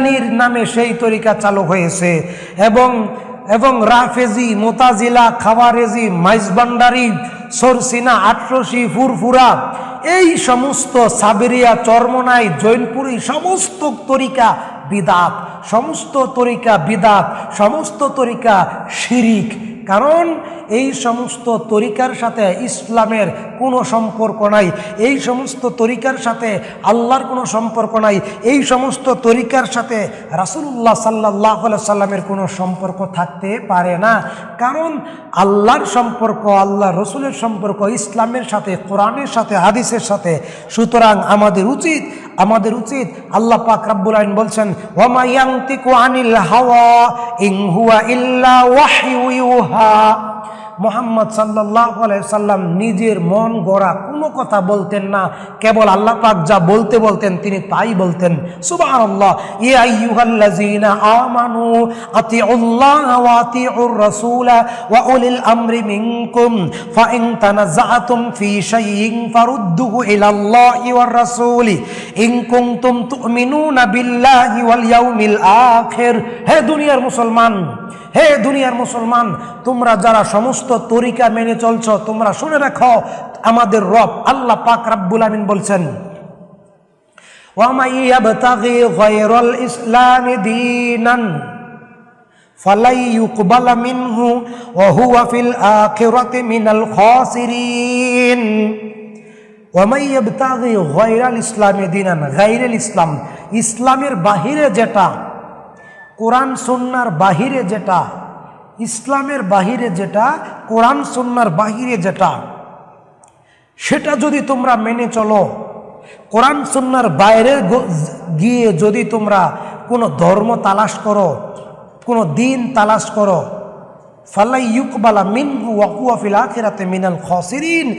তিজানির নামে সেই তরিকা চালু হয়েছে, এবং রাফেজি, মোতাজিলা, খাওয়ারেজি, মাইজবান্ডারি, সরসিনা, আটরশি, ফুরফুরা, এই সমস্ত সাবেরিয়া, চরমনাই, জৈনপুরি সমস্ত তরিকা বিদাত, সমস্ত তরিকা বিদাত, সমস্ত তরিকা শিরিক। কারণ এই সমস্ত তরিকার সাথে ইসলামের কোনো সম্পর্ক নাই, এই সমস্ত তরিকার সাথে আল্লাহর কোনো সম্পর্ক নাই, এই সমস্ত তরিকার সাথে রাসূলুল্লাহ সাল্লাল্লাহু আলাইহি সাল্লামের কোনো সম্পর্ক থাকতে পারে না। কারণ আল্লাহর সম্পর্ক, আল্লাহ রসুলের সম্পর্ক ইসলামের সাথে, কোরআনের সাথে, হাদিসের সাথে। সুতরাং আমাদের উচিত আল্লাহ পাক রব্বুল আলামিন বলছেন, ওয়া মা ইয়ানতিকু আনিল হাওয়া ইন হুয়া ইল্লা ওয়াহয়ু ইউহা। মুহাম্মদ সাল্লাল্লাহু আলাইহি সাল্লাম নিজের মন গড়া কোনো কথা বলতেন না, কেবল আল্লাহ পাক যা বলতেন তিনি তাই বলতেন। সুবহানাল্লাহ। ইয়া আইয়ুহাল্লাযীনা আমানু আতিউল্লাহ ওয়া আতিউর রাসূলা ওয়া উলিল আমরি মিনকুম ফাইন তানাযাআতুম ফি শাইইন ফারুদ্দুহু ইলাল্লাহি ওয়ার রাসূলি ইন কুনতুম তুমিনুনা বিল্লাহি ওয়াল ইয়াউমিল আখির। হে দুনিয়ার মুসলমান, তোমরা যারা সমস্ত তরিকা মেনে চলছো, তোমরা শুনে রাখো, আমাদের রব আল্লাহ পাক রব্বুল আমিন বলছেন, ওয়া মা ইয়াবতাগি গায়রাল ইসলামি দীনান ফালাই ইউকবালা মিনহু ওয়া হুয়া ফিল আখিরাতি মিনাল খাসিরিন। ওয়া মা ইয়াবতাগি গায়রাল ইসলামি দীনান, গায়রাল ইসলাম, ইসলামের বাহিরে যেটা, কোরআন সুন্নাহর বাহিরে যেটা, ইসলামের বাহিরে যেটা, কোরআন সুন্নাহর বাহিরে যেটা, সেটা যদি তোমরা মেনে চলো, কোরআন সুন্নাহর বাইরে গিয়ে যদি তোমরা কোনো ধর্ম তালাশ করো, কোনো দিন তালাশ করো, ফালাই ইউকবালা মিনহু ওয়া হুয়া ফিল আখিরাতি মিনাল খাসিরিন।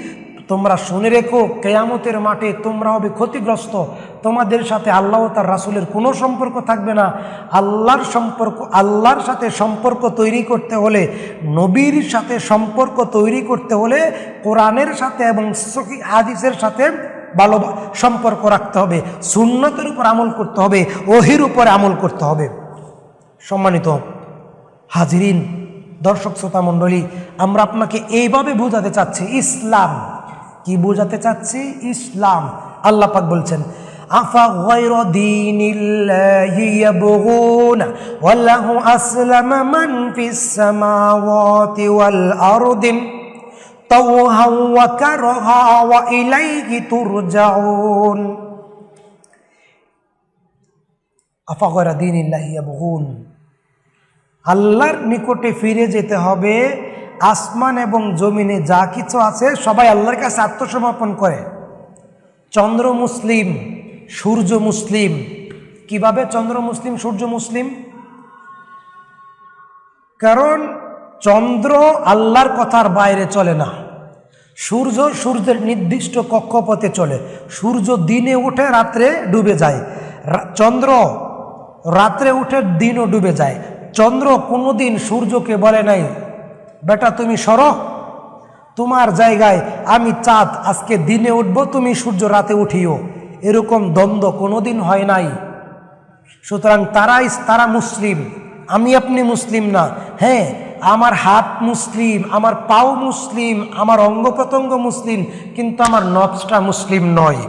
তোমরা শুনে রেখো, কিয়ামতের মাঠে তোমরা হবে ক্ষতিগ্রস্ত। তোমাদের সাথে আল্লাহ ও তার রাসূলের কোনো সম্পর্ক থাকবে না। আল্লাহর সাথে সম্পর্ক তৈরি করতে হলে, নবীর সাথে সম্পর্ক তৈরি করতে হলে কোরআনের সাথে এবং সহিহ হাদিসের সাথে ভালো সম্পর্ক রাখতে হবে, সুন্নতের উপর আমল করতে হবে, ওহীর উপর আমল করতে হবে। সম্মানিত হাজিরিন, দর্শক শ্রোতা মণ্ডলী, আমরা আপনাকে এইভাবে বোঝাতে চাচ্ছি ইসলাম কি, বোঝাতে চাচ্ছি ইসলাম। আল্লাহ পাক বলছেন, আফা গায়রা দীনিল্লাহি ইয়াবগুনা ওয়া লাহু আসলামা মান ফিস সামাওয়াতি ওয়াল আরদি তাওহা ওয়া কারহা ওয়া ইলাইহি তুরজাউন। আফা গায়রা দীনিল্লাহি ইয়াবগুন, আল্লাহর নিকটে ফিরে যেতে হবে। আসমান এবং জমিনে যা কিছু আছে সবাই আল্লাহর কাছে আত্মসমর্পণ করে। চন্দ্র মুসলিম, সূর্য মুসলিম। কিভাবে চন্দ্র মুসলিম, সূর্য মুসলিম? কারণ চন্দ্র আল্লাহর কথার বাইরে চলে না, সূর্যের নির্দিষ্ট কক্ষপথে চলে। সূর্য দিনে উঠে রাত্রে ডুবে যায়, চন্দ্র রাত্রে উঠে দিনও ডুবে যায়। চন্দ্র কোনোদিন সূর্যকে বলে নাই, বেটা তুমি সরো, তোমার জায়গায় আমি চাঁদ আজকে দিনে উঠবো, তুমি সূর্য রাতে উঠিও। এরকম দ্বন্দ্ব কোনোদিন হয় নাই। সুতরাং তারা মুসলিম, আমি আপনি মুসলিম না। হ্যাঁ, আমার হাত মুসলিম, আমার পাও মুসলিম, আমার অঙ্গ প্রত্যঙ্গ মুসলিম, কিন্তু আমার নফসটা মুসলিম নয়,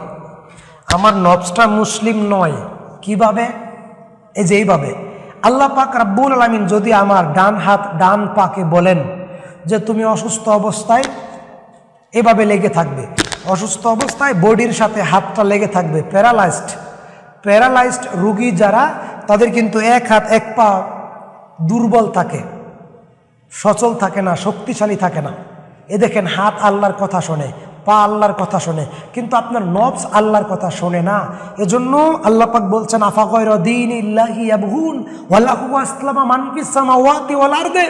আমার নফসটা মুসলিম নয়। কিভাবে? এই যে এইভাবে আল্লাহ পাক রব্বুল আলামিন যদি আমার ডান হাত ডান পাকে বলেন যে তুমি অসুস্থ অবস্থায় এভাবে লেগে থাকবে, অসুস্থ অবস্থায় বডির সাথে হাতটা লেগে থাকবে, প্যারালাইজড রোগী যারা, তাদের কিন্তু এক হাত এক পা দুর্বল থাকে, সচল থাকে না, শক্তিশালী থাকে না। এ দেখেন, হাত আল্লাহর কথা শোনে, পা আল্লাহর কথা শোনে, কিন্তু আপনার নফস আল্লাহর কথা শোনে না। এজন্য আল্লাহ পাক বলছেন, আফা গায়রা দীনিল্লাহি ইয়াবগুন ওয়া লাহু আসলামা মান ফিস সামাওয়াতি ওয়াল আরদি।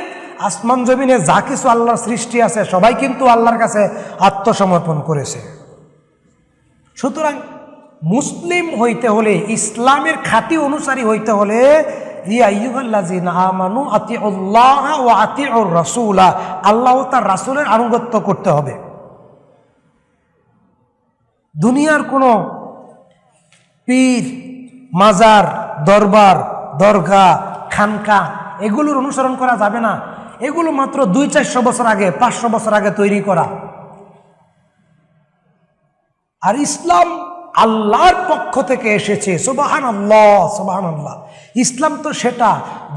আসমান জমিনে যা কিছু আল্লাহর সৃষ্টি আছে সবাই কিন্তু আল্লাহর কাছে আত্মসমর্পণ করেছে। সুতরাং মুসলিম হইতে হলে, ইসলামের খাঁটি অনুসারী হইতে হলে, ইয়া আইয়ুহাল্লাযীনা আমানু আতিউল্লাহ ওয়া আতিউর রাসূলা, আল্লাহ ও তার রাসূলের আনুগত্য করতে হবে। দুনিয়ার কোনো পীর, মাজার, দরবার, দরগা, খানকা এগুলোর অনুসরণ করা যাবে না। এগুলো মাত্র 200-400 বছর আগে, 500 বছর আগে তৈরি করা। আর ইসলাম আল্লাহর পক্ষ থেকে এসেছে। সুবহানাল্লাহ, সুবহানাল্লাহ। ইসলাম তো সেটা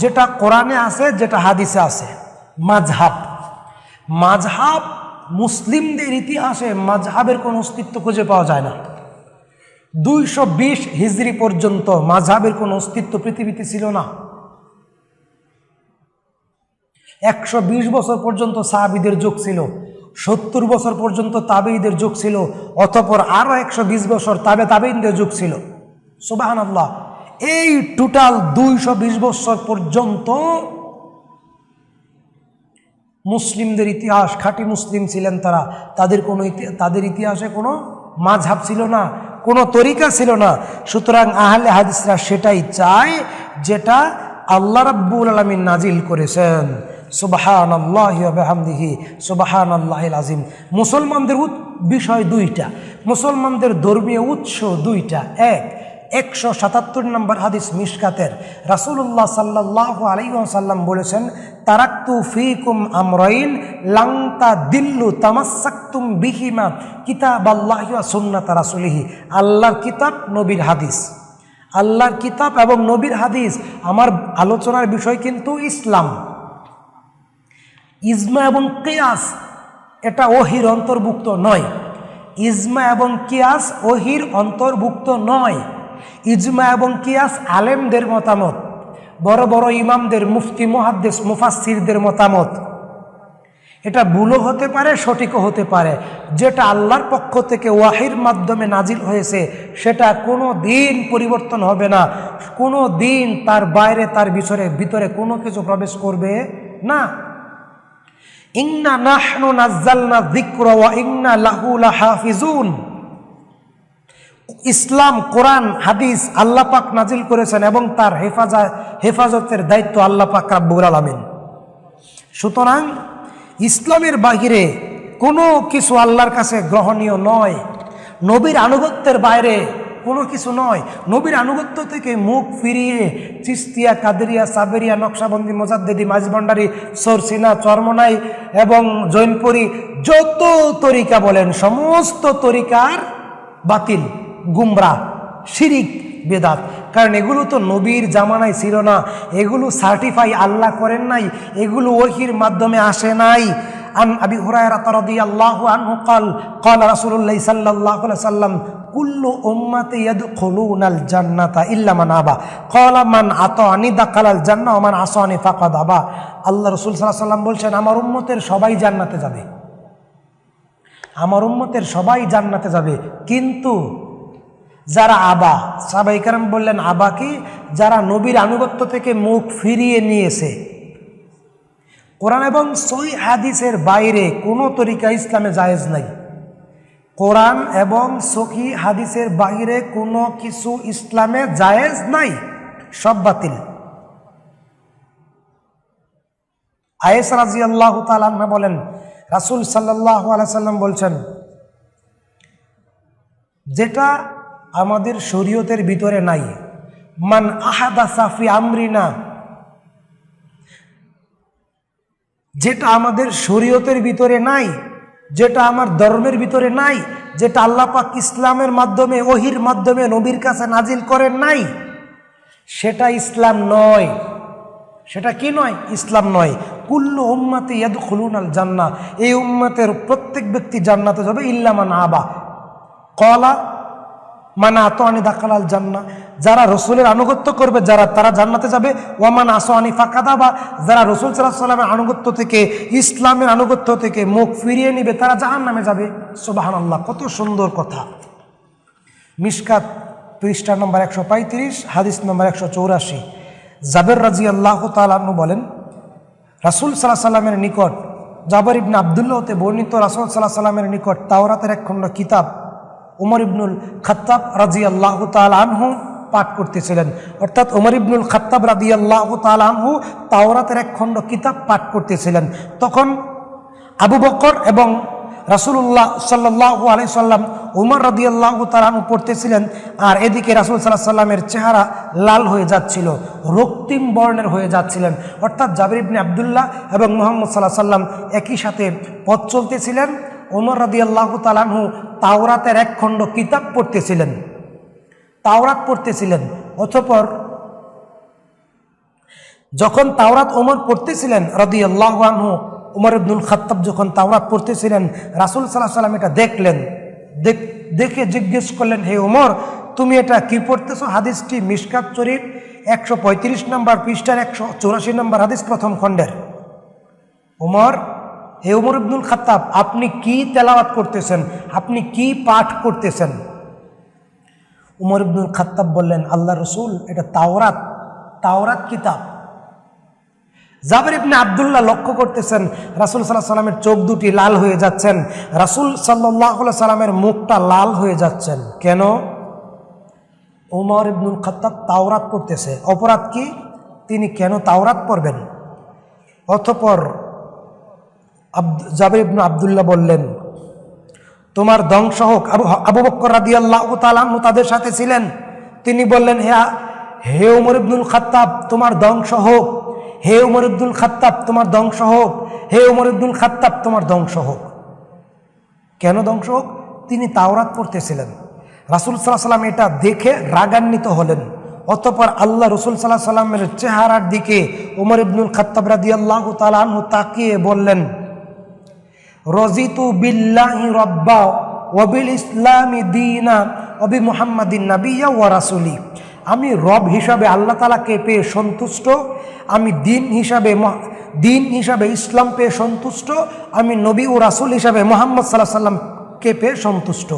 যেটা কোরআনে আছে, যেটা হাদিসে আছে। মাযহাব, মাযহাব মুসলিমদের ইতিহাসে মাযহাবের কোনো অস্তিত্ব খুঁজে পাওয়া যায় না। 220 হিজরি পর্যন্ত মাযহাবের কোনো অস্তিত্ব পৃথিবীতে ছিল না। 120 বছর পর্যন্ত সাহাবীদের যুগ ছিল, 70 বছর পর্যন্ত তাবেঈদের যুগ ছিল, অতঃপর আরো 120 বছর তাবেঈদের যুগ ছিল। সুবহানাল্লাহ। এই টোটাল 220 বছর পর্যন্ত মুসলিমদের ইতিহাস, খাঁটি মুসলিম ছিলেন তারা। তাদের ইতিহাসে কোনো মাযহাব ছিল না, কোনো তরিকা ছিল না। সুতরাং আহলে হাদিসরা সেটাই চায় যেটা আল্লাহ রাব্বুল আলামিন নাজিল করেছেন। সুবহানাল্লাহি ওয়া বিহামদিহি সুবহানাল্লাহিল আযীম। মুসলমানদের বিষয় দুইটা, মুসলমানদের ধর্মীয় উৎস দুইটা। 177 নম্বর হাদিস মিশকাতের, রাসূলুল্লাহ সাল্লাল্লাহু আলাইহি ওয়াসাল্লাম বলেছেন, তারাকতু ফীকুম আমরাইন লান তাদিল্লু তামাসসাকতুম বিহিমা কিতাবাল্লাহি ওয়া সুন্নাত রাসূলিহি। আল্লাহর কিতাব, নবীর হাদিস। আল্লাহর কিতাব এবং নবীর হাদিস। আমার আলোচনার বিষয় কিন্তু ইসলাম। ইজমা এবং কিয়াস এটা ওহির অন্তর্ভুক্ত নয়। ইজমা এবং কিয়াস ওহির অন্তর্ভুক্ত নয়। ইজমা এবং কিয়াস আলেমদের মতামত, বড় বড় ইমামদের, মুফতি, মুহাদ্দিস, মুফাসসিরদের মতামত। এটা ভুলও হতে পারে, সঠিকও হতে পারে। যেটা আল্লাহর পক্ষ থেকে ওয়াহির মাধ্যমে নাজিল হয়েছে সেটা কোনো দিন পরিবর্তন হবে না। কোনো দিন তার বাইরে, তার ভিতরে কোনো কিছু প্রবেশ করবে না। ইন্না নাহনু নাযালনা যিকরা ওয়া ইন্না লাহু লাহাফিজুন। ইসলাম, কোরআন, হাদিস আল্লাহ পাক নাজিল করেছেন এবং তার হেফাজতের দায়িত্ব আল্লাহ পাক রব্বুল আলামিন। সুতরাং ইসলামের বাহিরে কোনো কিছু আল্লাহর কাছে গ্রহণীয় নয়। নবীর আনুগত্যের বাইরে কোনো কিছু নয়। নবীর আনুগত্য থেকে মুখ ফিরিয়ে চিস্তিয়া, কাদেরিয়া, সাবেরিয়া, নকশাবন্দি, মোজাদ্দেদি, মাঝভান্ডারি, সরসিনা, চরমনাই এবং জৈনপুরী যত তরিকা বলেন সমস্ত তরিকার বাতিল, গুমরা, শিরিক, বেদাত। কারণ এগুলো তো নবীর জামানায় ছিল না, এগুলো সার্টিফাই আল্লাহ করেন নাই, এগুলো ওহীর মাধ্যমে আসে নাই। আন আবি হুরায়রা রাদিয়াল্লাহু আনহু قال قال رسول الله صلى الله عليه وسلم كل امتي يدخلون الجنه الا من ابى قال من اطاعني دخل الجنه ومن عصاني فقد ابى। আল্লাহ রাসূল সাল্লাল্লাহু আলাইহি ওয়াসাল্লাম বলছেন, আমার উম্মতের সবাই জান্নাতে যাবে, আমার উম্মতের সবাই জান্নাতে যাবে, কিন্তু যারা আবা, সাহাবায়ে কেরাম বললেন আবা কি? যারা নবীর আনুগত্য থেকে মুখ ফিরিয়ে নিয়েছে। কোরআন এবং সহিহ হাদিসের বাইরে কোনো তরিকা ইসলামে জায়েজ নাই। কোরআন এবং সহিহ হাদিসের বাইরে কোনো কিছু ইসলামে জায়েজ নাই, সব বাতিল। আয়েশা রাদিয়াল্লাহু তাআলা আনহা বলেন, রাসূল সাল্লাল্লাহু আলাইহি সাল্লাম বলছেন, যেটা আমাদের শরীয়তের ভিতরে নাই, মান আহাদাসা ফি আমরিনা, যেটা আমাদের শরীয়তের ভিতরে নাই, যেটা আমার ধর্মের ভিতরে নাই, যেটা আল্লাহ পাক ইসলামের মাধ্যমে, ওহীর মাধ্যমে নবীর কাছে নাজিল করেন নাই, সেটা ইসলাম নয়। সেটা কি নয়? ইসলাম নয়। কুল্লু উম্মতি ইয়াদখুলুনাল জান্নাহ, এই উম্মতের প্রত্যেক ব্যক্তি জান্নাতে যাবে, ইল্লা মান আবা। ক্বালা মান আতানি দাখালাল জান্নাহ, যারা রসুলের আনুগত্য করবে, তারা জান্নাতে যাবে। ওয়ামান আসানি ফাকাদ আবা, যারা রসুল সাল্লাল্লাহু আলাইহি ওয়াসাল্লামের আনুগত্য থেকে, ইসলামের আনুগত্য থেকে মুখ ফিরিয়ে নিবে, তারা জাহান্নামে যাবে। সুবহানাল্লাহ, কত সুন্দর কথা। মিশকাত পৃষ্ঠা নম্বর 135, হাদিস নম্বর 184। জাবের রাদিয়াল্লাহু তাআলা আনহু বলেন, রাসূল সাল্লাল্লাহু আলাইহি ওয়াসাল্লামের নিকট, জাবের ইবনে আব্দুল্লাহ হতে বর্ণিত, রাসূল সাল্লাল্লাহু আলাইহি ওয়াসাল্লামের নিকট তাওরাতের এক খণ্ড কিতাব উমর ইবনুল খাত্তাব রাদিয়াল্লাহু তাআলা আনহু পাঠ করতেছিলেন। অর্থাৎ উমর ইবনুল খাত্তাব রাদিয়াল্লাহু তাআলা আনহু তাওরাতের এক খণ্ড কিতাব পাঠ করতেছিলেন। তখন আবু বকর এবং রাসূলুল্লাহ সাল্লাল্লাহু আলাইহি সাল্লাম উমর রাদিয়াল্লাহু তাআলা আনহু পড়তেছিলেন, আর এদিকে রাসূল সাল্লাল্লাহু আলাইহি সাল্লামের চেহারা লাল হয়ে যাচ্ছিল, রক্তিম বর্ণের হয়ে যাচ্ছিলেন। অর্থাৎ জাবির ইবনে আব্দুল্লাহ এবং মুহাম্মদ সাল্লাল্লাহু আলাইহি সাল্লাম একই সাথে পথ চলতেছিলেন। ওমর রাদিয়াল্লাহু তাআলা আনহু তাওরাতের এক খণ্ড কিতাব পড়তেছিলেন, তাওরাত পড়তেছিলেন। অতঃপর যখন তাওরাত ওমর পড়তেছিলেন রাদিয়াল্লাহু আনহু, উমর ইবনুল খাত্তাব যখন তাওরাত পড়তেছিলেন, রাসূল সাল্লাল্লাহু আলাইহি সাল্লাম এটা দেখলেন। দেখে জিজ্ঞেস করলেন, হে ওমর, তুমি এটা কি পড়তেছো? হাদিসটি মিশকাত শরীফ 135 নম্বর পৃষ্ঠার 184 নম্বর হাদিস, প্রথম খণ্ডের। ওমর, হে ওমর ইবনুল খাত্তাব, আপনি কি তেলাওয়াত করতেছেন? আপনি কি পাঠ করতেছেন? উমর ইবনুল খাত্তাব বললেন, আল্লাহ রসুল, এটা তাওরাত, তাওরাত কিতাব। জাবির ইবনে আব্দুল্লাহ লক্ষ্য করতেছেন রাসূল সাল্লাল্লাহু আলাইহি সাল্লামের চোখ দুটি লাল হয়ে যাচ্ছেন, রাসূল সাল্লাল্লাহু আলাইহি সাল্লামের মুখটা লাল হয়ে যাচ্ছেন। কেন? উমর ইবনুল খাত্তাব তাওরাত পড়তেছে, অপরাধ কি? তিনি কেন তাওরাত পড়বেন? অতঃপর জাবির ইবনে আব্দুল্লাহ বললেন, তোমার ধ্বংস হোক। আবু বকর রাদিয়াল্লাহু তাআলা আনহু তাদের সাথে ছিলেন। তিনি বললেন, হে উমর ইবনুল খাত্তাব, তোমার ধ্বংস হোক। হে উমর ইবনুল খাত্তাব, তোমার ধ্বংস হোক। হে উমর ইবনুল খাত্তাব, তোমার ধ্বংস হোক। কেন ধ্বংস হোক? তিনি তাওরাত পড়তেছিলেন। রাসূল সাল্লাল্লাহু আলাইহি সাল্লাম এটা দেখে রাগান্বিত হলেন। অতঃপর আল্লাহ রসুল সাল্লাল্লাহু আলাইহি সাল্লামের চেহারার দিকে উমর ইবনুল খাত্তাব রাদিয়াল্লাহু তাআলা আনহু তাকিয়ে বললেন, রাজিতু বিল্লাহি রাব্বা ওয়া বিল ইসলামি দীনা ওয়া বি মুহাম্মাদিন নাবিয়্যা ওয়া রাসূলি। আমি রব হিসাবে আল্লাহ তাআলাকে পেয়ে সন্তুষ্ট, আমি দিন হিসাবে ইসলাম পেয়ে সন্তুষ্ট, আমি নবী ও রাসূল হিসাবে মুহাম্মদ সাল্লাল্লাহু আলাইহি সাল্লামকে পেয়ে সন্তুষ্ট।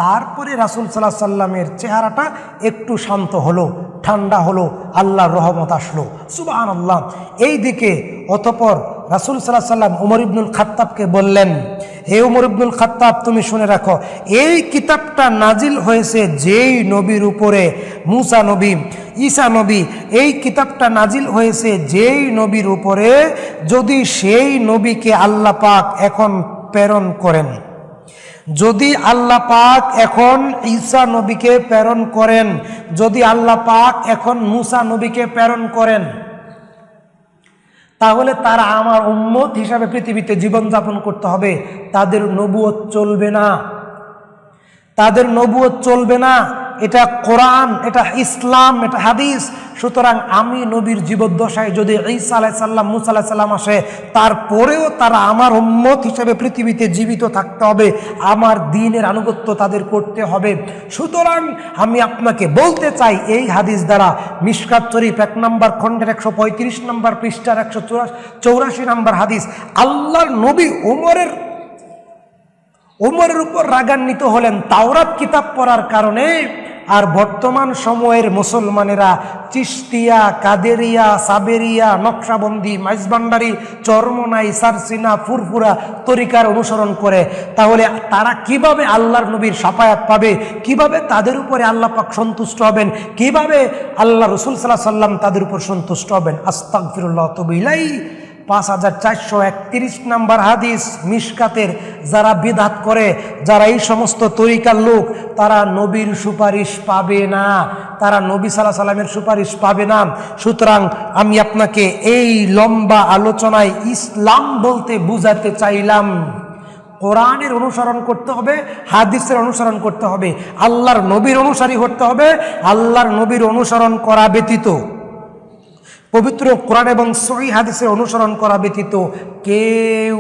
তারপরে রাসূল সাল্লাল্লাহু আলাইহি সাল্লামের চেহারাটা একটু শান্ত হলো, ঠান্ডা হলো, আল্লাহর রহমত আসলো। সুবহানাল্লাহ। এই দিকে অতঃপর রাসূল সাল্লাল্লাহু আলাইহি সাল্লাম উমর ইবনুল খাত্তাবকে বললেন, হে উমর ইবনুল খাত্তাব, তুমি শুনে রাখো, এই কিতাবটা নাজিল হয়েছে যেই নবীর উপরে, মুসা নবী, ঈসা নবী, এই কিতাবটা নাজিল হয়েছে যেই নবীর উপরে, যদি সেই নবীকে আল্লাহ পাক এখন প্রেরণ করেন, যদি আল্লাহ পাক এখন ঈসা নবীকে প্রেরণ করেন, যদি আল্লাহ পাক এখন মুসা নবীকে প্রেরণ করেন, তাহলে তারা আমার উম্মত হিসাবে পৃথিবীতে জীবনযাপন করতে হবে। তাদের নবুয়ত চলবে না, তাদের নবুয়ত চলবে না। এটা কোরআন, এটা ইসলাম, এটা হাদিস। সুতরাং আমি নবীর জীবদ্দশায় যদি ঈসা আলাইহিস সালাম, মুসা আলাইহিস সালাম আসে, তারপরেও তারা আমার উম্মত হিসেবে পৃথিবীতে জীবিত থাকতে হবে, আমার দ্বীনের আনুগত্য তাদের করতে হবে। সুতরাং আমি আপনাকে বলতে চাই, এই হাদিস দ্বারা মিশকাত শরীফ 1 নম্বর খণ্ডের 135 নম্বর পৃষ্ঠার 184 নম্বর হাদিস, আল্লাহর নবী উমরের উপর রাগান্বিত হলেন তাওরাত কিতাব পড়ার কারণে। আর বর্তমান সময়ের মুসলমানেরা চিশতিয়া, কাদেরিয়া, সাবেরিয়া, নকশাবন্দি, মাইজভান্ডারি, চরমনাই, সারসিনা, ফুরফুরা তরিকার অনুসরণ করে। তাহলে তারা কিভাবে আল্লাহর নবীর শাফায়াত পাবে? কিভাবে তাদের উপরে আল্লাহ পাক সন্তুষ্ট হবেন? কিভাবে আল্লাহ রসুল সাল্লাল্লাহু আলাইহি সাল্লাম তাদের উপর সন্তুষ্ট হবেন? আস্তাগফিরুল্লাহ ওয়া আতুবু ইলাইহি। 5431 নম্বর হাদিস মিশকাতের। যারা বিদআত করে, যারা এই সমস্ত তরিকার লোক, তারা নবীর সুপারিশ পাবে না, তারা নবী সাল্লাল্লাহু আলাইহি সাল্লামের সুপারিশ পাবে না। সুতরাং আমি আপনাকে এই লম্বা আলোচনায় ইসলাম বলতে বুঝাতে চাইলাম, কোরআনের অনুসরণ করতে হবে, হাদিসের অনুসরণ করতে হবে, আল্লাহর নবীর অনুসারী হতে হবে। আল্লাহর নবীর অনুসরণ করা ব্যতীত, পবিত্র কোরআন এবং সহিহ হাদিসের অনুসরণ করা ব্যতীত কেউ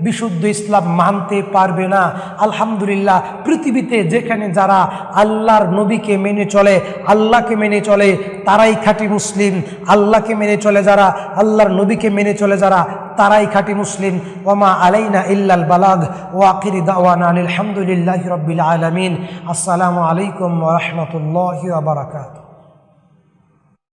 বিশুদ্ধ ইসলাম মানতে পারবে না। আলহামদুলিল্লাহ, পৃথিবীতে যেখানে যারা আল্লাহর নবীকে মেনে চলে, আল্লাহকে মেনে চলে, তারাই খাঁটি মুসলিম। আল্লাহকে মেনে চলে যারা, আল্লাহর নবীকে মেনে চলে যারা, তারাই খাঁটি মুসলিম। ওয়ামা আলাইনা ইল্লাল বালাগ ওয়া আখিরি দাওয়ানা আলহামদুলিল্লাহি রাব্বিল আলামিন। আসসালামু আলাইকুম ওয়া রাহমাতুল্লাহি ওয়া বারাকাতুহু।